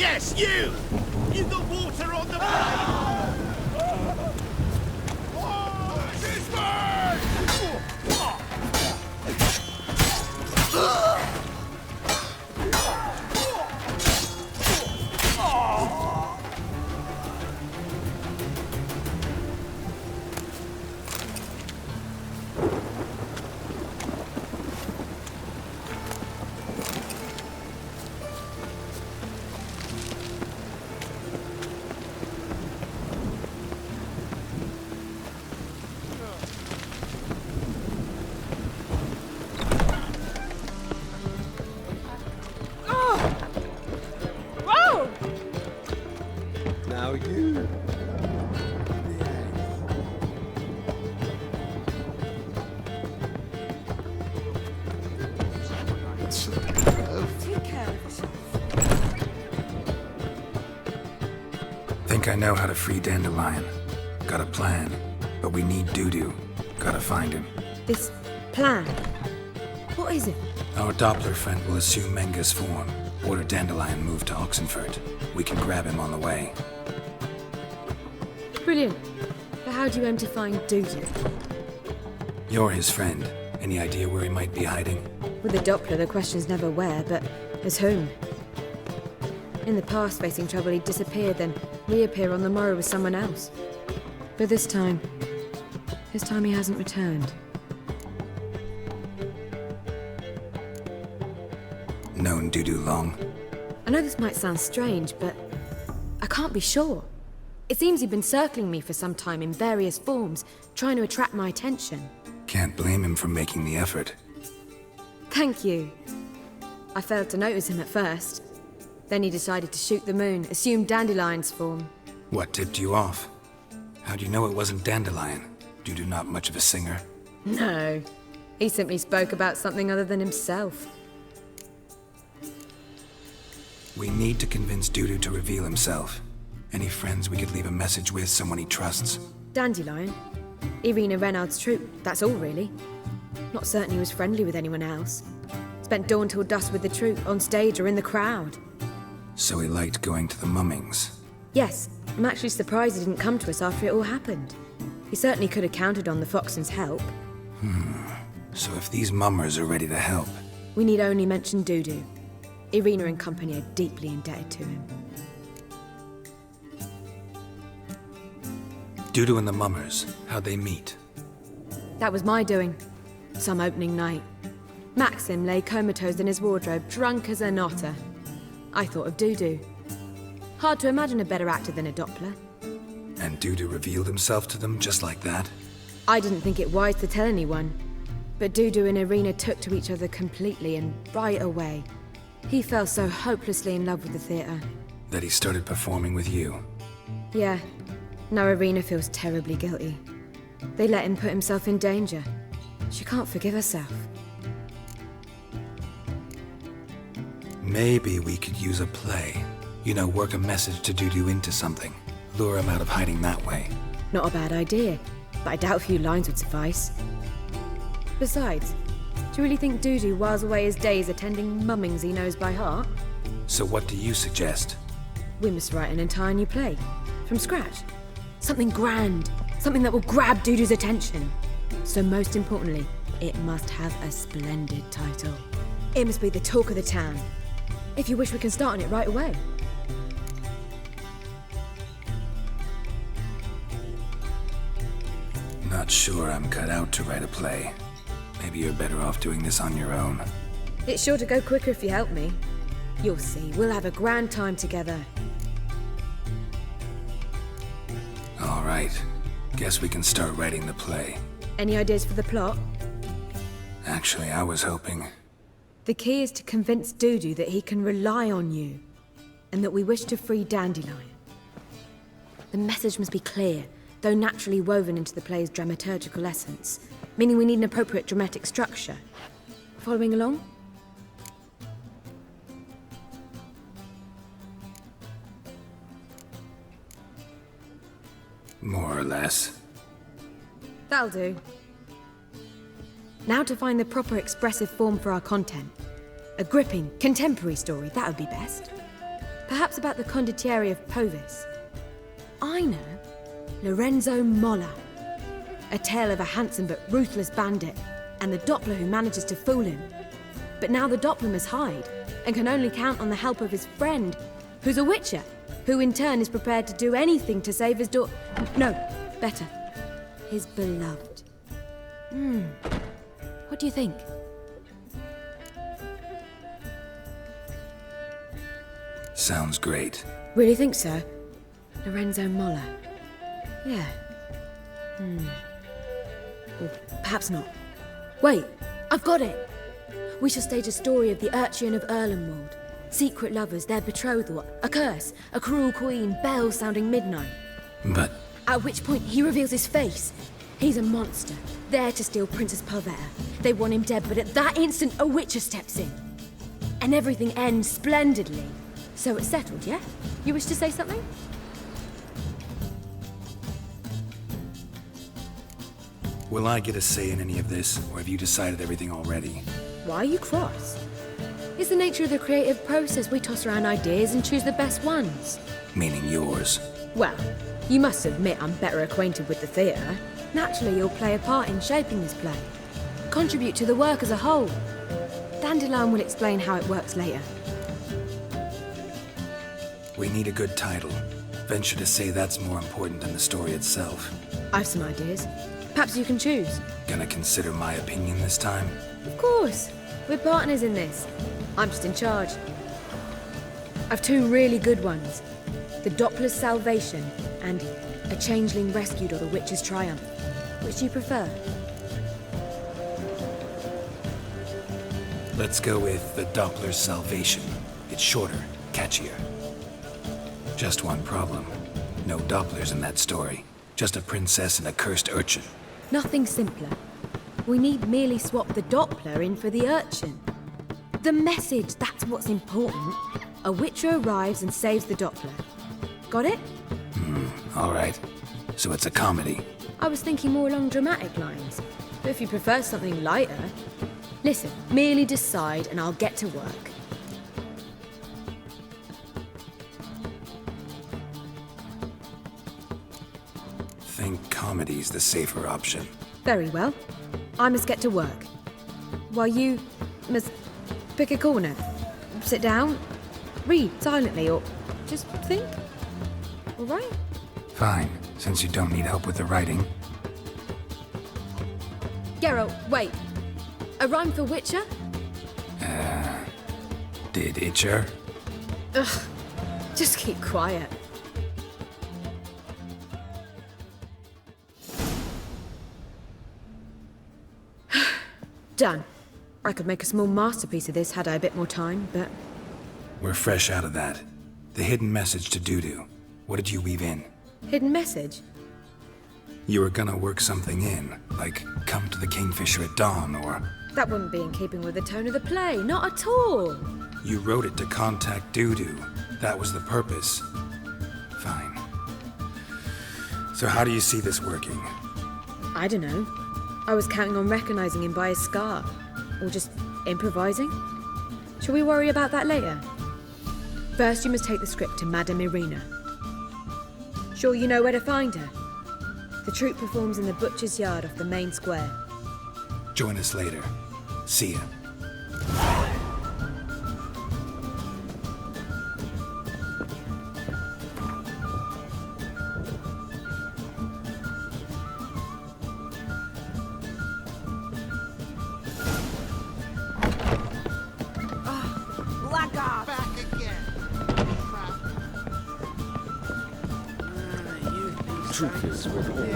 Yes, you! You got water on the blade! This way! Now you. Take care of yourself. Think I know how to free Dandelion. Got a plan, but we need Dudu. Gotta find him. This plan? What is it? Our Doppler friend will assume Menga's form. Order Dandelion moved to Oxenfurt. We can grab him on the way. Brilliant. But how do you aim to find Dudu? You're his friend. Any idea where he might be hiding? With the Doppler, the question's never where, but as whom? In the past, facing trouble, he'd disappear, then reappear on the morrow with someone else. But this time he hasn't returned. Known Dudu long? I know this might sound strange, but I can't be sure. It seems he'd been circling me for some time in various forms, trying to attract my attention. Can't blame him for making the effort. Thank you. I failed to notice him at first. Then he decided to shoot the moon, assume Dandelion's form. What tipped you off? How'd you know it wasn't Dandelion? Dudu not much of a singer? No. He simply spoke about something other than himself. We need to convince Dudu to reveal himself. Any friends we could leave a message with, someone he trusts? Dandelion? Irina Renard's troupe, that's all really. Not certain he was friendly with anyone else. Spent dawn till dusk with the troupe, on stage or in the crowd. So he liked going to the mummings. Yes, I'm actually surprised he didn't come to us after it all happened. He certainly could have counted on the Foxen's help. So if these mummers are ready to help... We need only mention Dudu. Irina and company are deeply indebted to him. Dudu and the mummers, how'd they meet? That was my doing. Some opening night. Maxim lay comatose in his wardrobe, drunk as an otter. I thought of Dudu. Hard to imagine a better actor than a Doppler. And Dudu revealed himself to them just like that? I didn't think it wise to tell anyone. But Dudu and Irina took to each other completely and right away. He fell so hopelessly in love with the theatre. That he started performing with you? Yeah. Now Irina feels terribly guilty. They let him put himself in danger. She can't forgive herself. Maybe we could use a play. You know, work a message to Dudu into something. Lure him out of hiding that way. Not a bad idea, but I doubt a few lines would suffice. Besides, do you really think Dudu whiles away his days attending mummings he knows by heart? So what do you suggest? We must write an entire new play. From scratch. Something grand. Something that will grab Dudu's attention. So most importantly, it must have a splendid title. It must be the talk of the town. If you wish, we can start on it right away. Not sure I'm cut out to write a play. Maybe you're better off doing this on your own. It's sure to go quicker if you help me. You'll see, we'll have a grand time together. All right. Guess we can start writing the play. Any ideas for the plot? Actually, I was hoping... The key is to convince Dudu that he can rely on you, and that we wish to free Dandelion. The message must be clear, though naturally woven into the play's dramaturgical essence, meaning we need an appropriate dramatic structure. Following along? More or less. That'll do. Now to find the proper expressive form for our content. A gripping, contemporary story, that would be best. Perhaps about the condottieri of Povis. I know. Lorenzo Molla. A tale of a handsome but ruthless bandit, and the Doppler who manages to fool him. But now the Doppler must hide, and can only count on the help of his friend, who's a witcher, who in turn is prepared to do anything to save his No, better. His beloved. What do you think? Sounds great. Really think so? Lorenzo Molla. Yeah. Or perhaps not. Wait, I've got it! We shall stage a story of the Urchin of Erlenwald. Secret lovers, their betrothal, a curse, a cruel queen, bells sounding midnight. But... At which point he reveals his face. He's a monster, there to steal Princess Palvetta. They want him dead, but at that instant a witcher steps in. And everything ends splendidly. So it's settled, yeah? You wish to say something? Will I get a say in any of this, or have you decided everything already? Why are you cross? It's the nature of the creative process. We toss around ideas and choose the best ones. Meaning yours. Well, you must admit I'm better acquainted with the theatre. Naturally, you'll play a part in shaping this play. Contribute to the work as a whole. Dandelion will explain how it works later. We need a good title. Venture to say that's more important than the story itself. I've some ideas. Perhaps you can choose. Gonna consider my opinion this time? Of course. We're partners in this. I'm just in charge. I've two really good ones. The Doppler's Salvation and A Changeling Rescued or the Witch's Triumph. Which do you prefer? Let's go with The Doppler's Salvation. It's shorter, catchier. Just one problem. No Dopplers in that story. Just a princess and a cursed urchin. Nothing simpler. We need merely swap the Doppler in for the urchin. The message, that's what's important. A witcher arrives and saves the Doppler. Got it? All right. So it's a comedy. I was thinking more along dramatic lines. But if you prefer something lighter... Listen, merely decide and I'll get to work. Think comedy's the safer option. Very well. I must get to work. While you must pick a corner. Sit down, read silently, or just think. All right? Fine, since you don't need help with the writing. Geralt, wait. A rhyme for Witcher? Did Itcher? Ugh. Just keep quiet. Done. I could make a small masterpiece of this had I a bit more time, but... We're fresh out of that. The hidden message to Dudu. What did you weave in? Hidden message? You were gonna work something in, like come to the Kingfisher at dawn, or... That wouldn't be in keeping with the tone of the play, not at all. You wrote it to contact Dudu. That was the purpose. Fine. So how do you see this working? I don't know. I was counting on recognizing him by his scar. Or just improvising. Shall we worry about that later? First, you must take the script to Madame Irina. Sure you know where to find her? The troupe performs in the butcher's yard off the main square. Join us later. See ya. Blackguard! Back again. Truth is, we've already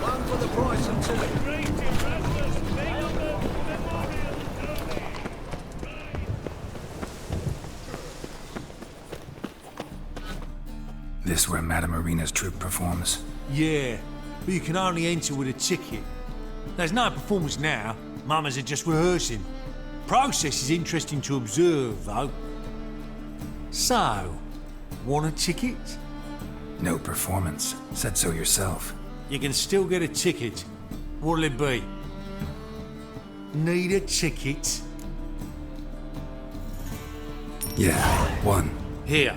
One for the price of two. This where Madame Irina's troupe performs? Yeah, but you can only enter with a ticket. There's no performance now. Mamas are just rehearsing. Process is interesting to observe, though. So, want a ticket? No performance. Said so yourself. You can still get a ticket. What'll it be? Need a ticket? Yeah, one. Here.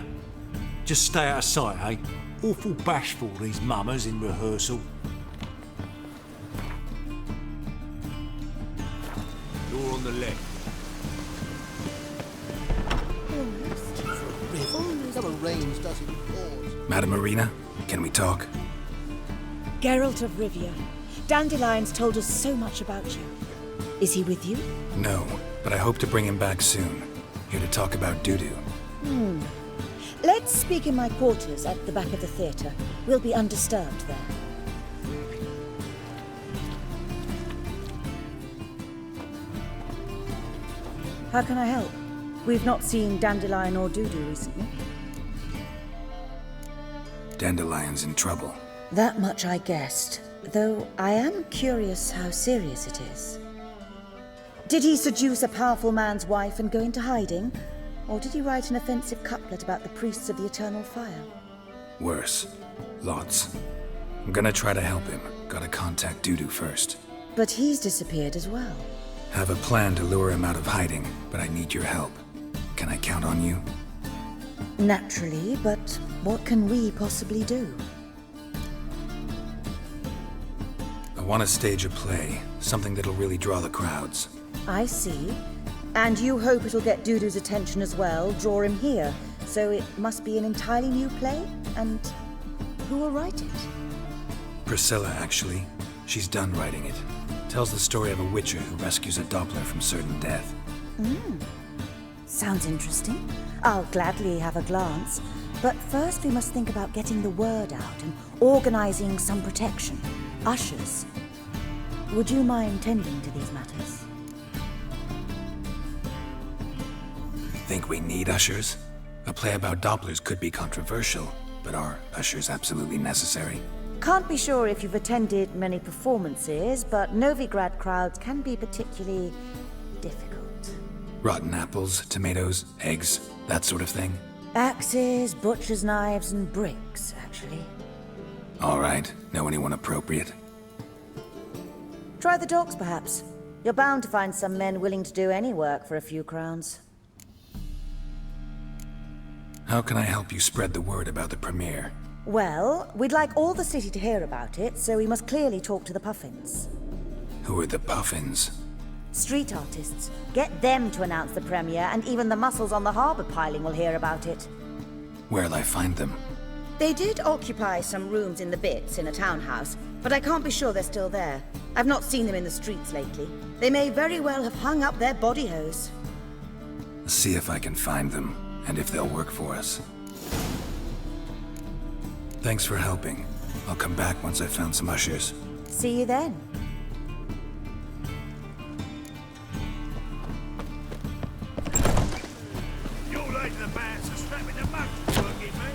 Just stay out of sight, eh? Awful bashful, these mummers in rehearsal. Door on the left. Some range doesn't pause. Madam Marina, can we talk? Geralt of Rivia. Dandelion's told us so much about you. Is he with you? No, but I hope to bring him back soon. Here to talk about Dudu. Let's speak in my quarters at the back of the theatre. We'll be undisturbed there. How can I help? We've not seen Dandelion or Dudu recently. Dandelion's in trouble. That much I guessed, though I am curious how serious it is. Did he seduce a powerful man's wife and go into hiding? Or did he write an offensive couplet about the priests of the eternal fire? Worse. Lots. I'm gonna try to help him. Gotta contact Dudu first. But he's disappeared as well. Have a plan to lure him out of hiding, but I need your help. Can I count on you? Naturally, but what can we possibly do? I want to stage a play, something that'll really draw the crowds. I see. And you hope it'll get Dudu's attention as well, draw him here. So it must be an entirely new play? And who will write it? Priscilla, actually. She's done writing it. Tells the story of a witcher who rescues a Doppler from certain death. Sounds interesting. I'll gladly have a glance. But first we must think about getting the word out and organizing some protection. Ushers. Would you mind tending to these matters? Think we need ushers? A play about Dopplers could be controversial, but are ushers absolutely necessary? Can't be sure if you've attended many performances, but Novigrad crowds can be particularly difficult. Rotten apples, tomatoes, eggs, that sort of thing? Axes, butcher's knives, and bricks, actually. All right, know anyone appropriate? Try the dogs, perhaps. You're bound to find some men willing to do any work for a few crowns. How can I help you spread the word about the premiere? Well, we'd like all the city to hear about it, so we must clearly talk to the Puffins. Who are the Puffins? Street artists. Get them to announce the premiere, and even the muscles on the harbour piling will hear about it. Where'll I find them? They did occupy some rooms in the Bits in a townhouse, but I can't be sure they're still there. I've not seen them in the streets lately. They may very well have hung up their body hose. See if I can find them, and if they'll work for us. Thanks for helping. I'll come back once I've found some ushers. See you then. You're late to the band, so strap in the mug, working man.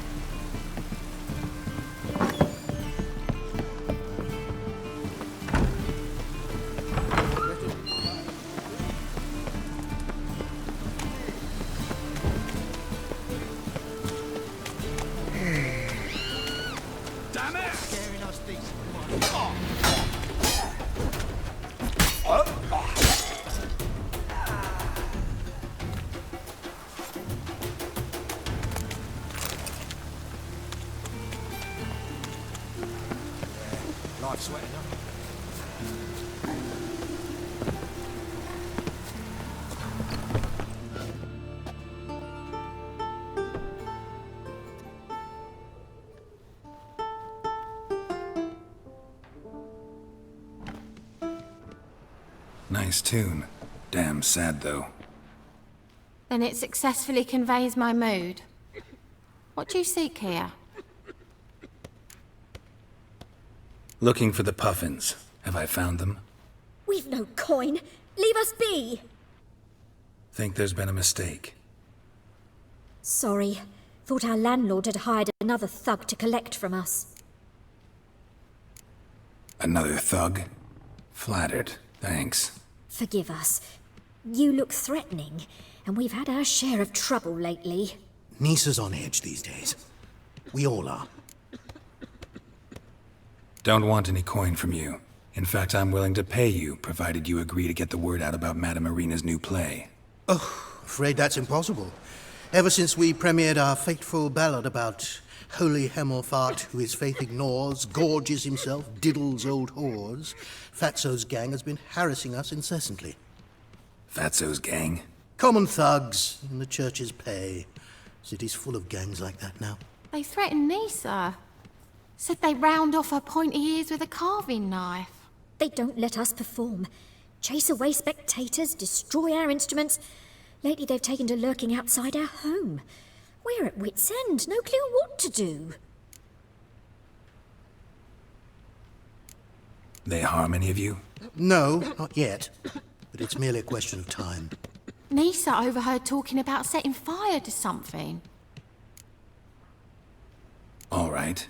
Damn it! Scaring us decent. Life's sweating up. Nice tune. Damn sad, though. Then it successfully conveys my mood. What do you seek here? Looking for the Puffins. Have I found them? We've no coin. Leave us be. Think there's been a mistake. Sorry. Thought our landlord had hired another thug to collect from us. Another thug? Flattered. Thanks. Forgive us. You look threatening, and we've had our share of trouble lately. Nisa's on edge these days. We all are. Don't want any coin from you. In fact, I'm willing to pay you, provided you agree to get the word out about Madame Irina's new play. Oh, afraid that's impossible. Ever since we premiered our fateful ballad about holy Hemmelfart, who his faith ignores, gorges himself, diddles old whores, Fatso's gang has been harassing us incessantly. Fatso's gang? Common thugs in the church's pay. City's full of gangs like that now. They threatened Nisa. Said they'd round off her pointy ears with a carving knife. They don't let us perform. Chase away spectators, destroy our instruments. Lately they've taken to lurking outside our home. We're at wit's end, no clue what to do. They harm any of you? No, not yet. But it's merely a question of time. Nisa overheard talking about setting fire to something. All right.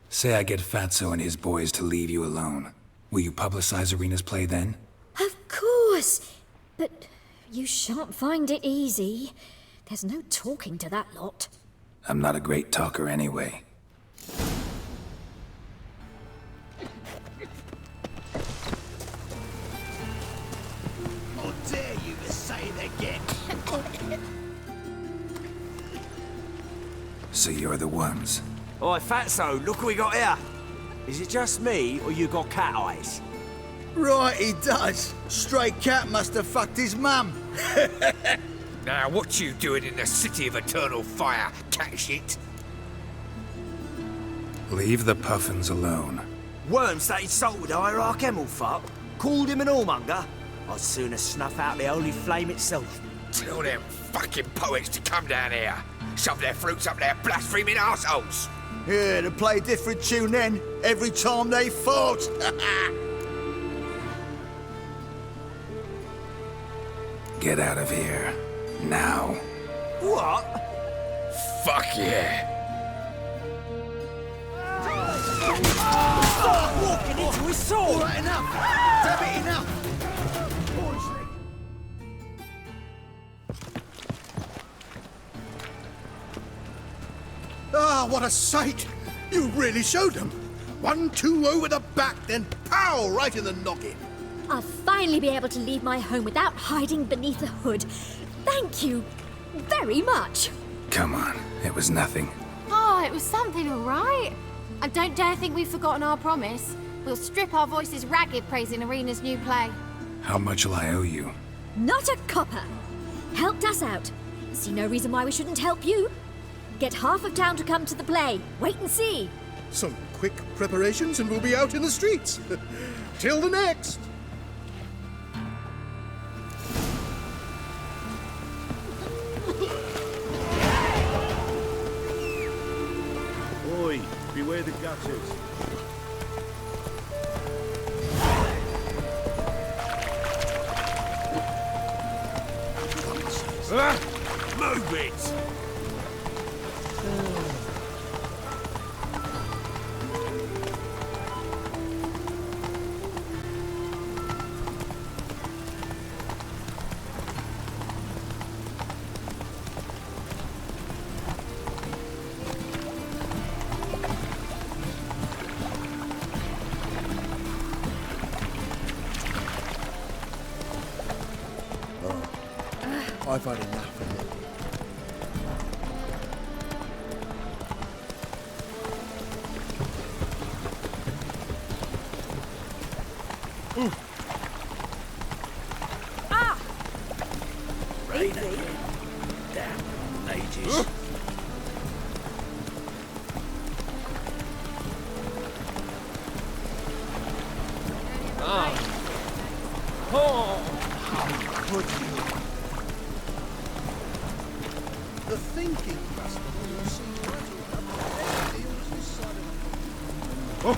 Say I get Fatso and his boys to leave you alone. Will you publicize Irina's play then? Of course! But you shan't find it easy. There's no talking to that lot. I'm not a great talker anyway. How dare you to say it again? So you're the ones. Oi, Fatso, look what we got here. Is it just me, or you got cat eyes? Right, he does. Stray cat must have fucked his mum. Now, what you doing in the city of eternal fire, cat shit? Leave the puffins alone. Worms that insulted Hierarch Hemmelfart, called him an whoremonger. I'd sooner snuff out the holy flame itself. Tell them fucking poets to come down here. Shove their fruits up their blaspheming arseholes. Yeah, to play a different tune then, every time they fought. Get out of here. Now. What? Fuck yeah. Stop walking into his sword! All right, enough. Damn it, enough. Ah, what a sight! You really showed them. 1-2 over the back, then pow, right in the noggin. I'll finally be able to leave my home without hiding beneath a hood. Thank you very much. Come on, it was nothing. Oh, it was something, all right. I don't dare think we've forgotten our promise. We'll strip our voices ragged praising Irina's new play. How much will I owe you? Not a copper. Helped us out. See no reason why we shouldn't help you. Get half of town to come to the play. Wait and see. Some quick preparations and we'll be out in the streets. Till the next. Oi, beware the gutters. Move it! I've had enough of it. Rain again. Damn ages. The thinking festival will see this side of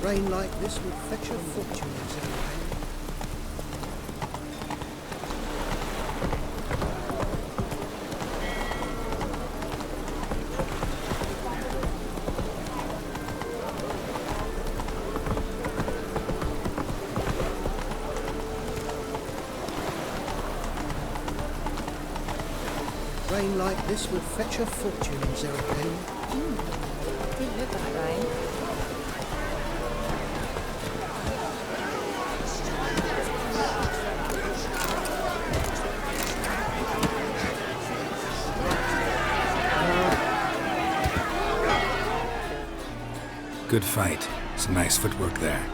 Rain like this would fetch a fortune in Zero. Rain like this would fetch a fortune in Zero. Didn't look like rain. Good fight. Some nice footwork there.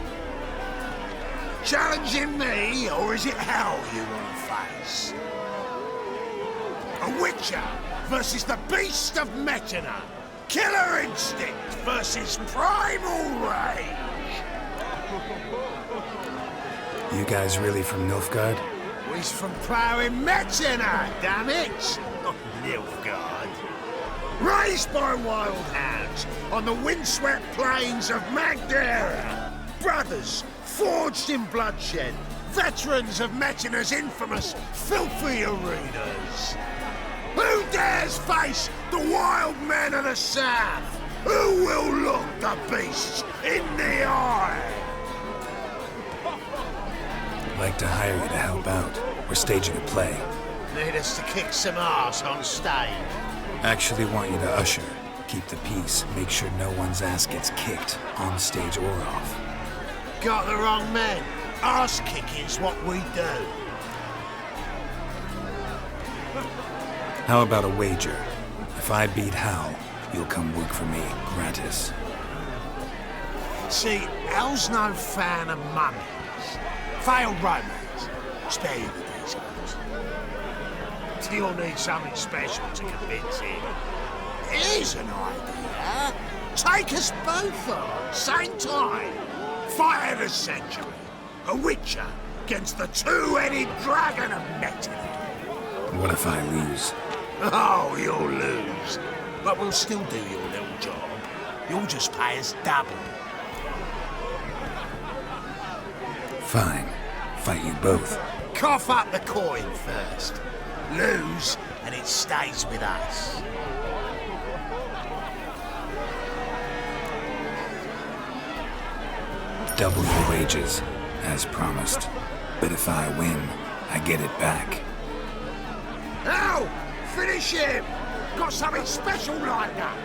Challenging me, or is it hell you want to face? A Witcher versus the Beast of Metina. Killer instinct versus primal rage. You guys really from Nilfgaard? We's from ploughing Metina, damn it! Not Nilfgaard. Raised by wild hounds on the windswept plains of Magdera. Brothers forged in bloodshed. Veterans of Metina's infamous filthy arenas. Who dares face the wild men of the south? Who will look the beasts in the eye? I'd like to hire you to help out. We're staging a play. Need us to kick some ass on stage. Actually want you to usher. Keep the peace. Make sure no one's ass gets kicked, on stage or off. Got the wrong man. Ass kicking's what we do. How about a wager? If I beat Hal, you'll come work for me, gratis. See, Hal's no fan of mummies. Failed romance. Spare you the details. You'll need something special to convince him. Here's an idea. Take us both on, same time. Fight of the century. A Witcher against the two-headed dragon of Metina. What if I lose? Oh, you'll lose. But we'll still do your little job. You'll just pay us double. Fine. Fight you both. Cough up the coin first. Lose, and it stays with us. Double your wages, as promised. But if I win, I get it back. Now, finish him! Got something special lined up.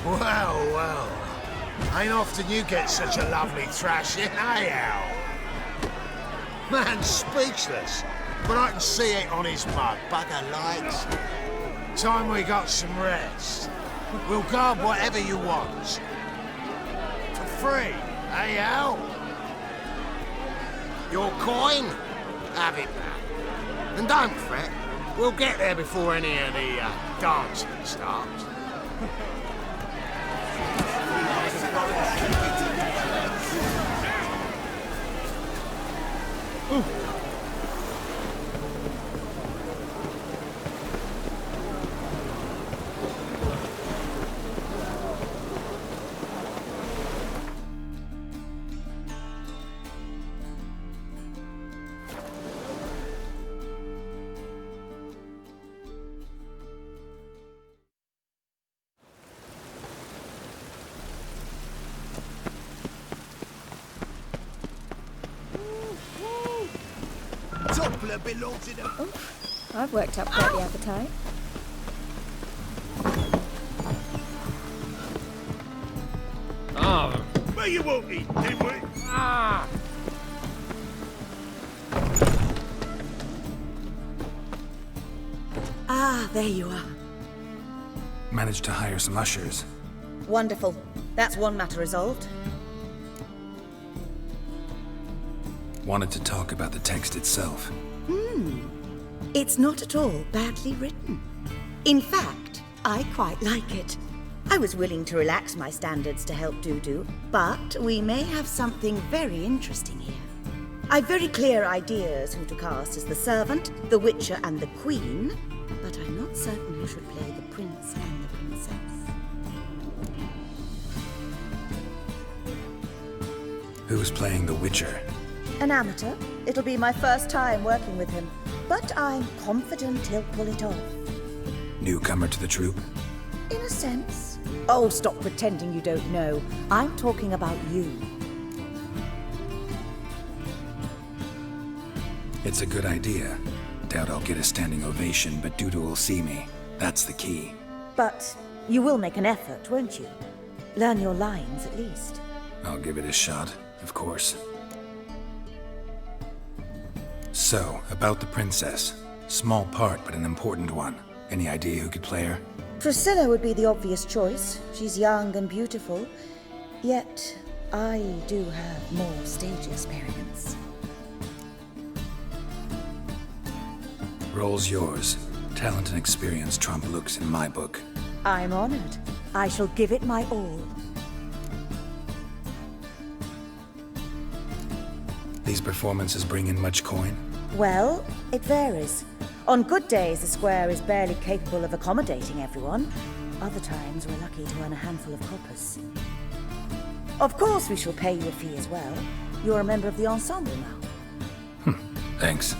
Well. Ain't often you get such a lovely thrashing, eh, Al? Man's speechless, but I can see it on his mug. Bugger likes. Time we got some rest. We'll guard whatever you want. For free, eh, Al? Your coin? Have it back. And don't fret, we'll get there before any of the dancing starts. Oh, I've worked up quite the appetite. Oh, where you won't eat, dimwit? Ah! Ah, there you are. Managed to hire some ushers. Wonderful. That's one matter resolved. Wanted to talk about the text itself. It's not at all badly written. In fact, I quite like it. I was willing to relax my standards to help Dudu, but we may have something very interesting here. I've very clear ideas who to cast as the servant, the witcher, and the queen, but I'm not certain who should play the prince and the princess. Who's playing the Witcher? An amateur. It'll be my first time working with him, but I'm confident he'll pull it off. Newcomer to the troupe? In a sense. Oh, stop pretending you don't know. I'm talking about you. It's a good idea. Doubt I'll get a standing ovation, but Dudu will see me. That's the key. But you will make an effort, won't you? Learn your lines, at least. I'll give it a shot, of course. So, about the princess. Small part, but an important one. Any idea who could play her? Priscilla would be the obvious choice. She's young and beautiful. Yet, I do have more stage experience. Role's yours. Talent and experience trump looks in my book. I'm honored. I shall give it my all. These performances bring in much coin? Well, it varies. On good days, the square is barely capable of accommodating everyone. Other times, we're lucky to earn a handful of coppers. Of course, we shall pay you a fee as well. You're a member of the ensemble now. Thanks.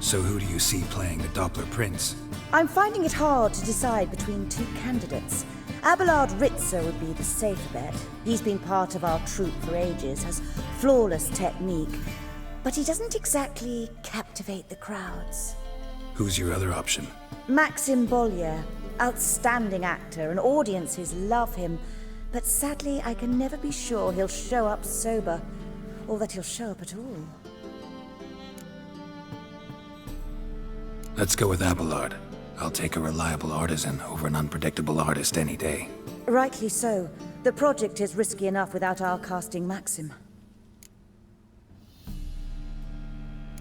So who do you see playing the Doppler Prince? I'm finding it hard to decide between two candidates. Abelard Ritzer would be the safer bet. He's been part of our troupe for ages, has flawless technique, but he doesn't exactly captivate the crowds. Who's your other option? Maxim Bollier, outstanding actor, and audiences love him, but sadly I can never be sure he'll show up sober, or that he'll show up at all. Let's go with Abelard. I'll take a reliable artisan over an unpredictable artist any day. Rightly so. The project is risky enough without our casting Maxim.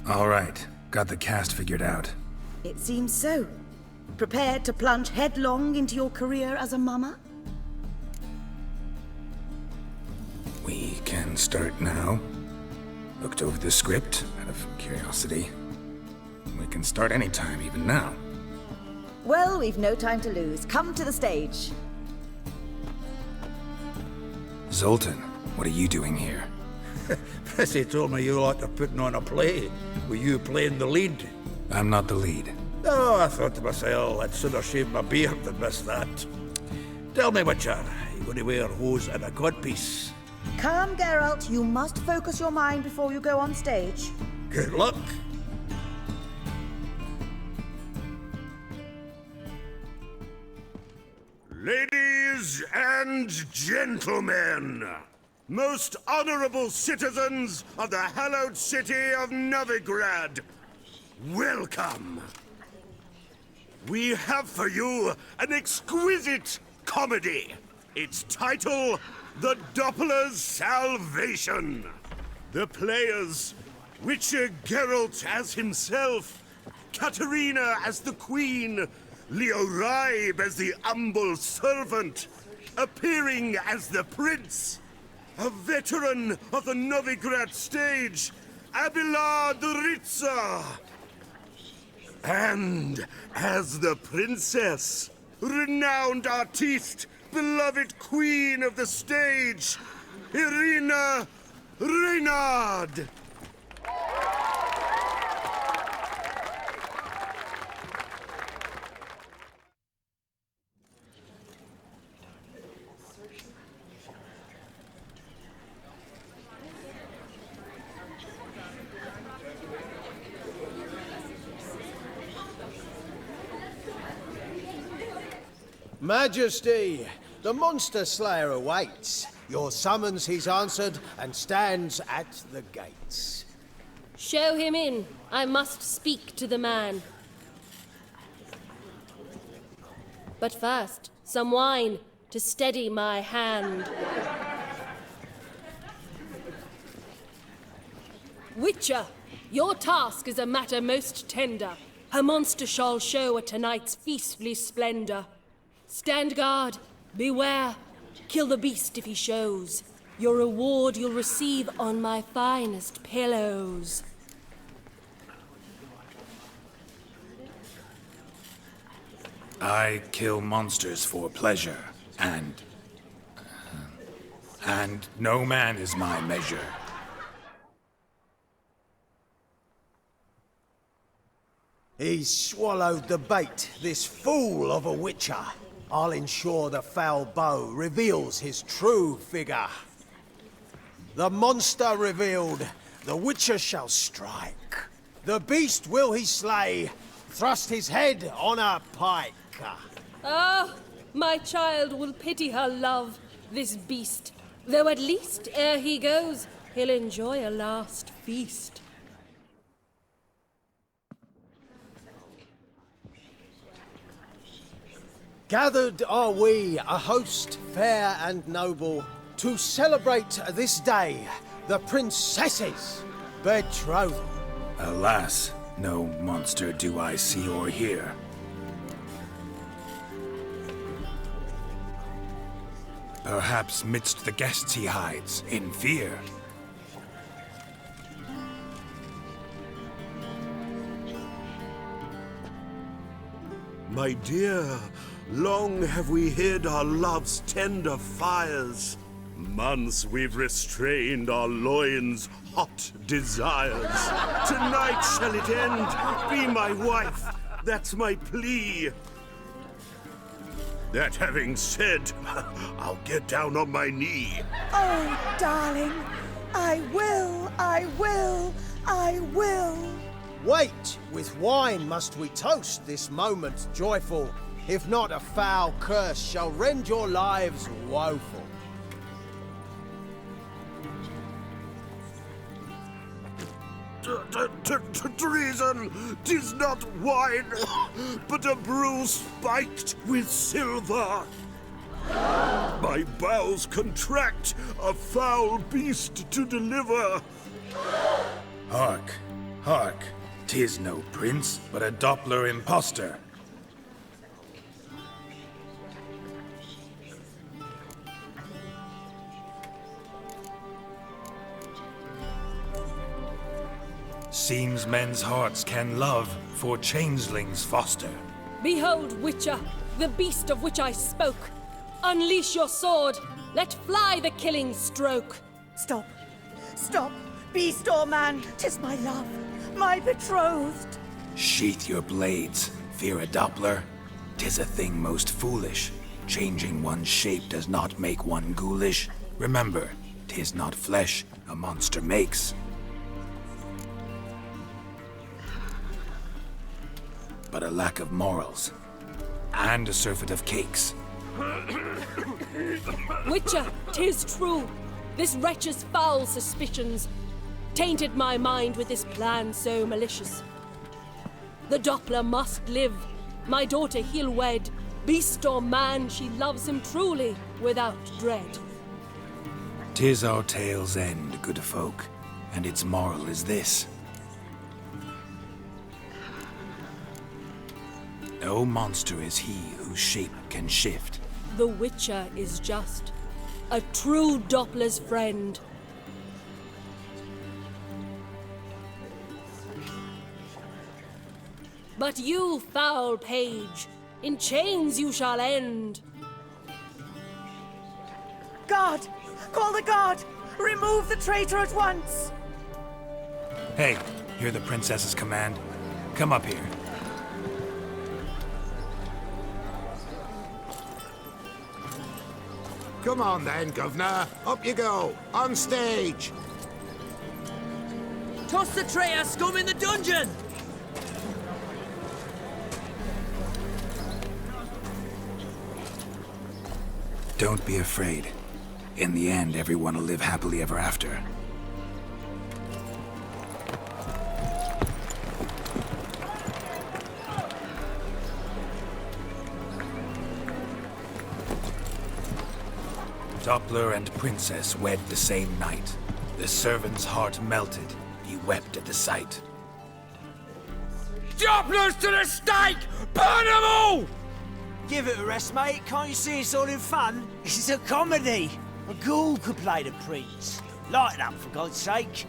All right. Got the cast figured out. It seems so. Prepared to plunge headlong into your career as a mama? We can start now. Looked over the script out of curiosity. We can start anytime, even now. Well, we've no time to lose. Come to the stage. Zoltan, what are you doing here? Prissy told me you like to putting on a play. Were you playing the lead? I'm not the lead. Oh, I thought to myself, I'd sooner shave my beard than miss that. Tell me, Witcher, you going to wear hose and a codpiece? Calm, Geralt. You must focus your mind before you go on stage. Good luck. Ladies and gentlemen, most honorable citizens of the hallowed city of Novigrad, welcome. We have for you an exquisite comedy. Its title, The Doppler's Salvation. The players, Witcher Geralt as himself, Katerina as the Queen, Leo Raib as the humble servant, appearing as the prince, a veteran of the Novigrad stage, Abelard Ritzer, and as the princess, renowned artiste, beloved queen of the stage, Irina Reynard. Majesty, the monster slayer awaits. Your summons he's answered and stands at the gates. Show him in. I must speak to the man. But first, some wine to steady my hand. Witcher, Your task is a matter most tender. Her monster shall show at tonight's feastly splendor. Stand guard, beware, kill the beast if he shows. Your reward you'll receive on my finest pillows. I kill monsters for pleasure, and no man is my measure. He's swallowed the bait, this fool of a witcher. I'll ensure the foul bow reveals his true figure. The monster revealed, the witcher shall strike. The beast will he slay, thrust his head on a pike. Ah, my child will pity her love, this beast. Though at least, ere he goes, he'll enjoy a last feast. Gathered are we, a host fair and noble, to celebrate this day, the princess's betrothal. Alas, no monster do I see or hear. Perhaps midst the guests he hides, in fear. My dear, long have we hid our love's tender fires. Months we've restrained our loins' hot desires. Tonight shall it end. Be my wife, that's my plea. That having said, I'll get down on my knee. Oh, darling, I will, I will, I will. Wait, with wine must we toast this moment joyful. If not, a foul curse shall rend your lives woeful. Treason! 'Tis not wine, but a brew spiked with silver. My bowels contract, a foul beast to deliver. Hark, hark, 'tis no prince, but a Doppler impostor. Seems men's hearts can love, for changelings foster. Behold, Witcher, the beast of which I spoke. Unleash your sword. Let fly the killing stroke. Stop. Stop. Beast or man, 'tis my love, my betrothed. Sheath your blades, fear a Doppler. 'Tis a thing most foolish. Changing one's shape does not make one ghoulish. Remember, 'tis not flesh a monster makes, but a lack of morals, and a surfeit of cakes. Witcher, 'tis true. This wretch's foul suspicions tainted my mind with this plan so malicious. The Doppler must live. My daughter he'll wed. Beast or man, she loves him truly, without dread. 'Tis our tale's end, good folk, and its moral is this. No monster is he whose shape can shift. The Witcher is just a true Doppler's friend. But you, foul page, in chains you shall end. Guard! Call the guard! Remove the traitor at once! Hey, hear the princess's command? Come up here. Come on then, governor. Up you go. On stage. Toss the traitor scum in the dungeon! Don't be afraid. In the end, everyone will live happily ever after. Doppler and princess wed the same night. The servant's heart melted. He wept at the sight. Dopplers to the stake! Burn them all! Give it a rest, mate. Can't you see it's all in fun? This is a comedy. A ghoul could play the prince. Lighten up, for God's sake.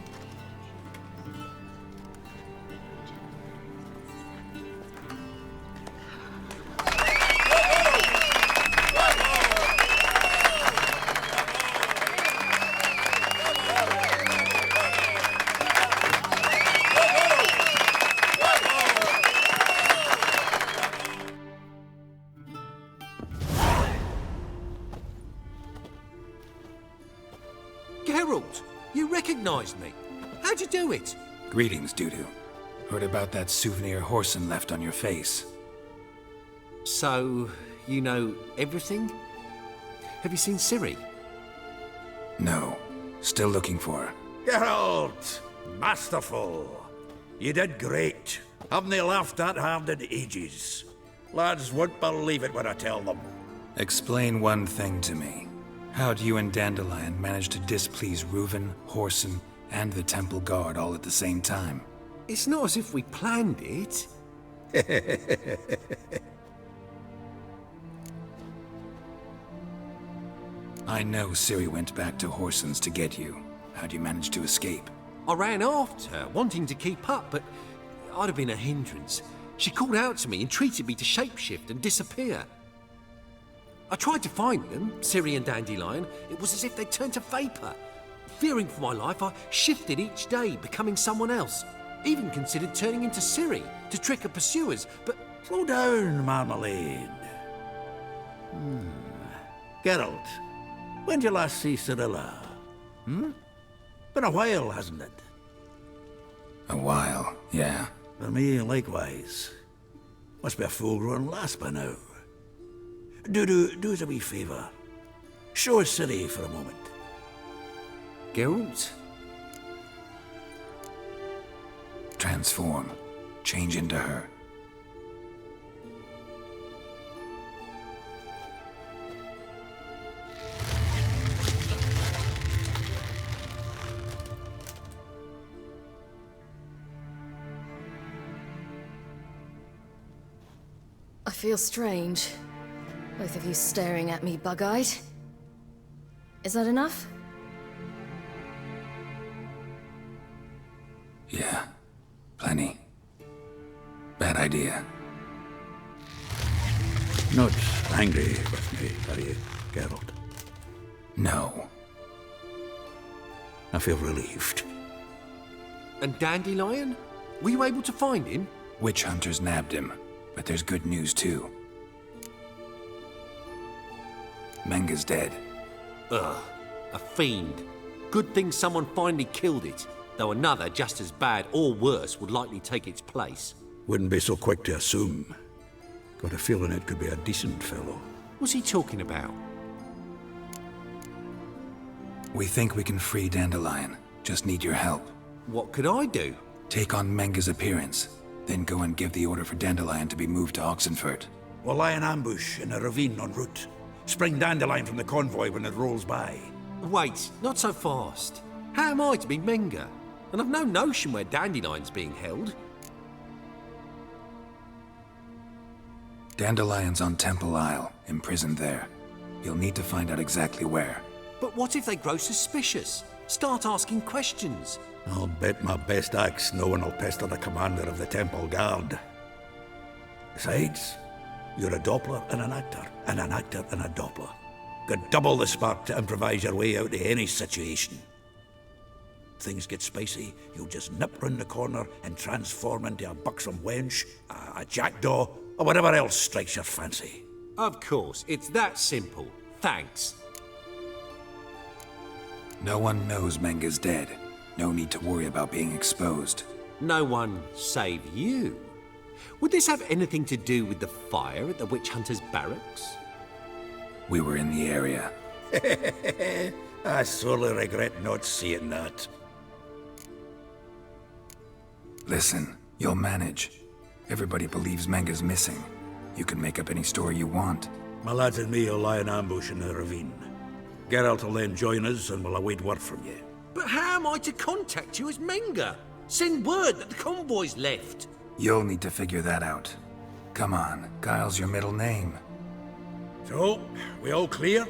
Geralt, you recognized me. How'd you do it? Greetings, Dudu. Heard about that souvenir Horson left on your face. So, you know everything? Have you seen Ciri? No. Still looking for her. Geralt! Masterful! You did great. Haven't they laughed that hard in ages? Lads won't believe it when I tell them. Explain one thing to me. How'd you and Dandelion manage to displease Reuven, Horson, and the Temple Guard all at the same time? It's not as if we planned it. I know Ciri went back to Horson's to get you. How'd you manage to escape? I ran after her, wanting to keep up, but I'd have been a hindrance. She called out to me, entreated me to shapeshift and disappear. I tried to find them, Ciri and Dandelion. It was as if they'd turned to vapor. Fearing for my life, I shifted each day, becoming someone else. Even considered turning into Ciri to trick her pursuers, but... Slow down, Marmalade. Geralt, when did you last see Cirilla? Been a while, hasn't it? A while, yeah. For me, likewise. Must be a full-grown lass by now. Do us a wee favour. Show us Ciri for a moment. Geralt? Transform. Change into her. I feel strange. Both of you staring at me bug-eyed. Is that enough? Yeah. Plenty. Bad idea. Not angry with me, are you, Geralt? No. I feel relieved. And Dandelion? Were you able to find him? Witch hunters nabbed him, but there's good news too. Menga's dead. Ugh, a fiend. Good thing someone finally killed it, though another just as bad or worse would likely take its place. Wouldn't be so quick to assume. Got a feeling it could be a decent fellow. What's he talking about? We think we can free Dandelion. Just need your help. What could I do? Take on Menga's appearance, then go and give the order for Dandelion to be moved to Oxenfurt. We'll lie in ambush in a ravine en route. Spring Dandelion from the convoy when it rolls by. Wait, not so fast. How am I to be Menga? And I've no notion where Dandelion's being held. Dandelion's on Temple Isle, imprisoned there. You'll need to find out exactly where. But what if they grow suspicious? Start asking questions? I'll bet my best axe no one will pester the commander of the Temple Guard. Besides, you're a Doppler and an actor, and an actor and a Doppler. Got double the spark to improvise your way out of any situation. Things get spicy, you'll just nip round the corner and transform into a buxom wench, a jackdaw, or whatever else strikes your fancy. Of course, it's that simple. Thanks. No one knows Menga's dead. No need to worry about being exposed. No one save you. Would this have anything to do with the fire at the witch hunter's barracks? We were in the area. I sorely regret not seeing that. Listen, you'll manage. Everybody believes Menga's missing. You can make up any story you want. My lads and me will lie in ambush in the ravine. Geralt will then join us and we'll await word from you. But how am I to contact you as Menga? Send word that the convoy's left. You'll need to figure that out. Come on, Guile's your middle name. So, we all clear?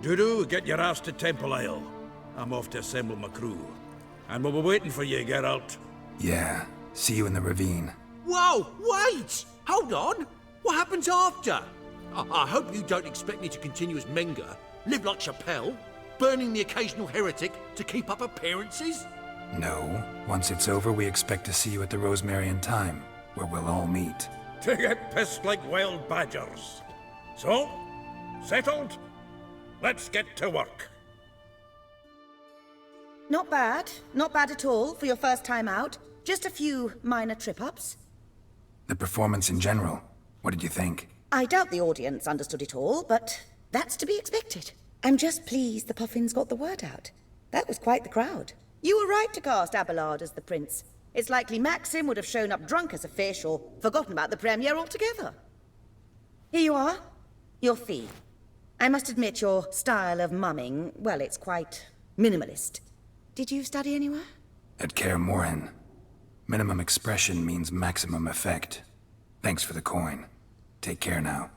Dudu, get your ass to Temple Isle. I'm off to assemble my crew. And we'll be waiting for you, Geralt. Yeah, see you in the ravine. Whoa, wait! Hold on! What happens after? I hope you don't expect me to continue as Menger, live like Chappelle, burning the occasional heretic to keep up appearances? No, once it's over, we expect to see you at the Rosemary and Thyme, where we'll all meet. To get pissed like wild badgers. So, settled? Let's get to work. Not bad. Not bad at all for your first time out. Just a few minor trip-ups. The performance in general, what did you think? I doubt the audience understood it all, but that's to be expected. I'm just pleased the Puffins got the word out. That was quite the crowd. You were right to cast Abelard as the prince. It's likely Maxim would have shown up drunk as a fish or forgotten about the premiere altogether. Here you are. Your fee. I must admit your style of mumming, well, it's quite minimalist. Did you study anywhere? At Kaer Morhen. Minimum expression means maximum effect. Thanks for the coin. Take care now.